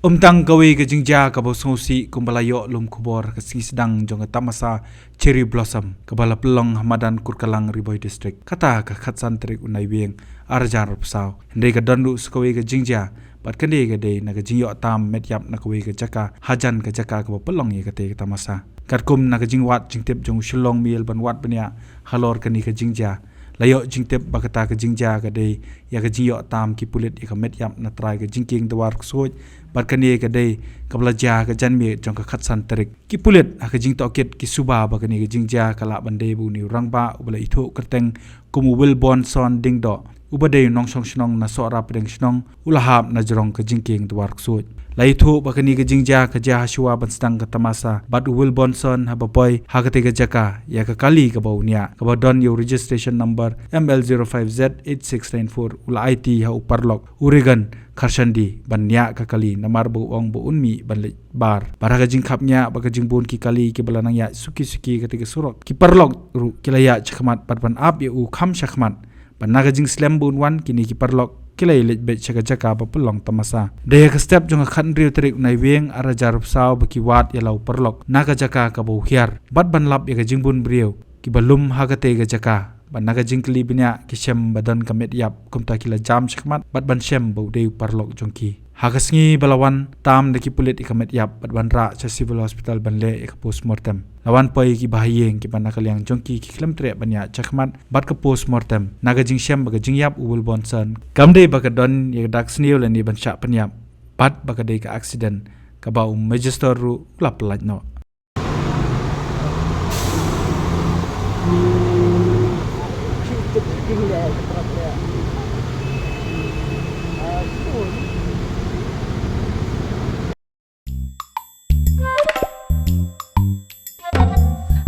Umtang gawe ke jingja ka bososi kumbalayo lum kubor ke sedang jong tamasa cherry blossom kabala pelong hamadan kurkalang riboy district kata ka khatsan trik unai weng arjan rupsau hende ka dandu skawe ke jingja bat kande ke de na ke jingyo tam medyap na kawe ke jaka hajan ke jaka ka pelong ye ke te tamasa katkum na ke jingwat jingtep jong Shillong Mail ban wat bania halor kani ke jingja layo jingtep bakata ke jingja ke de ya ke jingyo tam ki pulit ya ke medyap na Trai ke Jingkieng Dwarksuid barkani ke de kablaja ke janmi jong ka khatsan tarik ki pulit ha ke jing toket ki suba bakani ke jingja kala bande bu ni Rangbah ubala itho kerteng kumu wil bon son ding do ubade nong song snong na Sohra pedeng snong ulahap na jrong ke Jingkieng Dwarksuid laitho bakani ke jingja ka ja shua banstang ka tamasa bad wil bon son ha boy ha ke te jaka ya ka kali ka baunia ka don your registration number ML05Z8694 ula IT ha uparlok Oregon Karshandi banya ka kali namar bu ong bu unmi banle bar para ka jingkhapnya ba ka jingbun ki kali ki balanang ya suki ketika surok ki parlok ru kilaya chakmat patpan ap ya u kham chakmat banaga jing slam bun wan kini ki parlok kilai lej be chaka jaka ba pelong tamasa de ka step jong khan riu trik nai weng ara jarup saw ba ki wat ya lau parlok naga jaka ka bo hiar bat ban lap ya ka jingbun briu ki balum ha ka te ga jaka banaga jingkli binya ki shem badan kamet yap kumta kila jam chakmat bat ban shem bo de parlok jongki hagasngi balawan tam de ki pulit ikamet yap bat ban ra cha civil hospital banle ek postmortem lawan pai ki bahayeng ki banaga liang jongki ki klemtre banya chakmat bat ka postmortem naga jing shem baga jing yap ul bonsan kamde baga don ye dak sniul ni ban sha panyap bat baga de ka accident ka ba magister ru lap laj no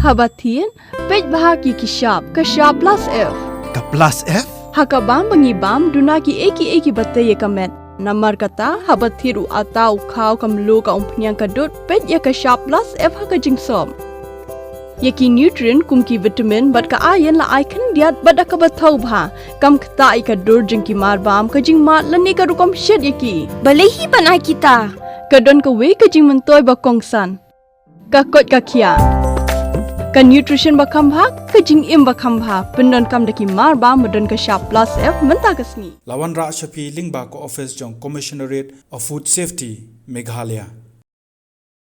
Habatin, pej bahagi ki sharp plus F. Ka plus F? Hakabam bangibam duna ki eki batai ye kamet. Namar kata habathiru atau kau kamlu ka umpnyang kadut pej ya ka sharp plus F haka jingsom. Yaki nutrient kum ki vitamin bat ka iron la icon diat bat ka bathau bha kam kta ka dur jing ki marbam ka jing mat lani ka rukom shed yaki. Balehi banai kita. Kadon ka we ka jing mentoy ba kongsan. Ka kot ka kia. Ka nutrition bakam bha ka jing im bakam bha pendon kam daki mar ba medon ka sharp plus F menta kasni lawan ra shapi lingba ko office jong commissionerate of food safety Meghalaya